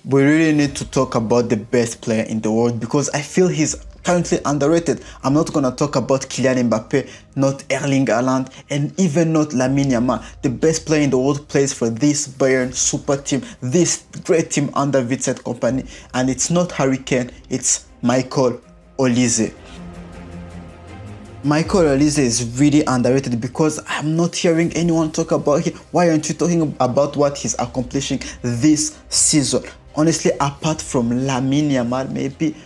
we really need to talk about the best player in the world because I feel he's currently underrated. I'm not going to talk about Kylian Mbappe, not Erling Haaland, and even not Lamine Yamal. The best player in the world plays for this Bayern super team, this great team under Vincent Kompany, and it's not Harry Kane, it's Michael Olise. Michael Olise is really underrated because I'm not hearing anyone talk about him. Why aren't you talking about what he's accomplishing this season? Honestly, apart from Lamine Yamal, maybe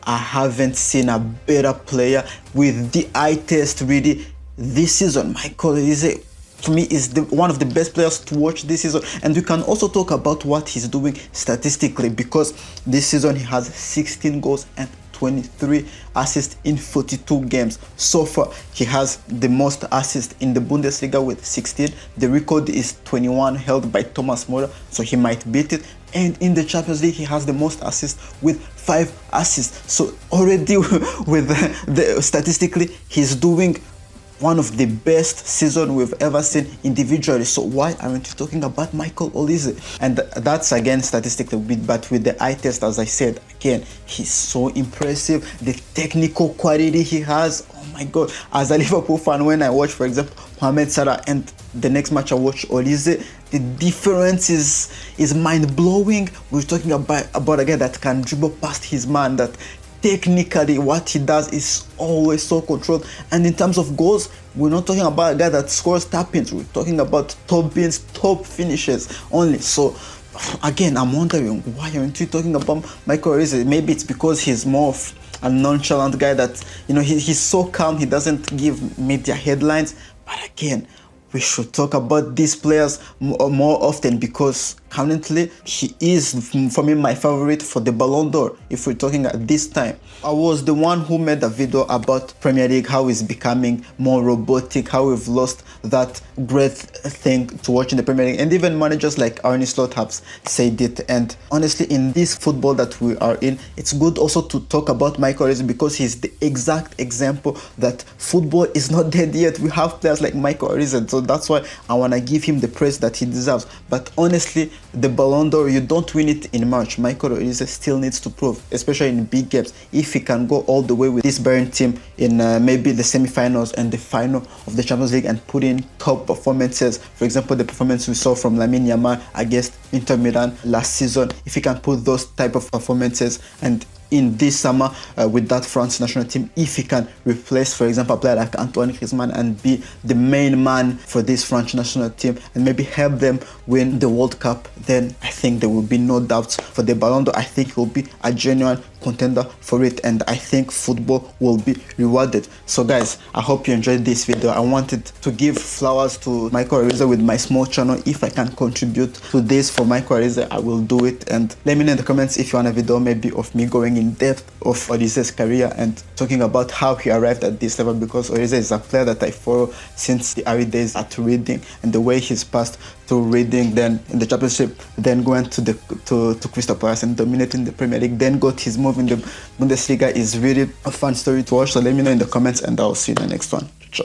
I haven't seen a better player with the eye test really this season. Michael Olise, to me, is one of the best players to watch this season. And we can also talk about what he's doing statistically because this season he has 16 goals and 23 assists in 42 games. So far, he has the most assists in the Bundesliga with 16. The record is 21 held by Thomas Müller, so he might beat it. And in the Champions League, he has the most assists with 5 assists. So already with statistically, he's doing one of the best seasons we've ever seen individually. So why aren't you talking about Michael Olise? And that's again statistically, but with the eye test, as I said, again, he's so impressive. The technical quality he has, oh my God. As a Liverpool fan, when I watch, for example, Mohamed Salah and the next match I watch Olise, the difference is mind-blowing. We're talking about a guy that can dribble past his man, that technically what he does is always so controlled. And in terms of goals, we're not talking about a guy that scores tap-ins. We're talking about top bins, top finishes only. So again, I'm wondering, why aren't you talking about Michael Olise? Maybe it's because he's more of a nonchalant guy that, you know, he's so calm, he doesn't give media headlines. But again, we should talk about these players more often because currently he is, for me, my favorite for the Ballon d'Or if we're talking at this time. I was the one who made a video about Premier League, how it's becoming more robotic, how we've lost that great thing to watch in the Premier League, and even managers like Arne Slot have said it. And honestly, in this football that we are in, it's good also to talk about Michael Olise because he's the exact example that football is not dead yet. We have players like Michael Olise, so that's why I want to give him the praise that he deserves. But honestly, the Ballon d'Or, you don't win it in March. Michael Olise still needs to prove, especially in big games, if he can go all the way with this Bayern team in maybe the semi-finals and the final of the Champions League and put in top performances. For example, the performance we saw from Lamine Yamal against Inter Milan last season. If he can put those type of performances, and in this summer with that France national team, if he can replace, for example, a player like Antoine Griezmann and be the main man for this French national team and maybe help them win the World Cup, then I think there will be no doubts for the Ballon d'Or. I think he will be a genuine contender for it, and I think football will be rewarded. So guys, I hope you enjoyed this video. I wanted to give flowers to Michael Olise with my small channel. If I can contribute to this for Michael Olise, I will do it. And let me know in the comments if you want a video maybe of me going in depth of Olise's career and talking about how he arrived at this level, because Olise is a player that I follow since the early days at Reading, and the way he's passed through Reading, then in the Championship, then going to Crystal Palace and dominating the Premier League, then got his move in the Bundesliga is really a fun story to watch. So let me know in the comments and I'll see you in the next one. Ciao.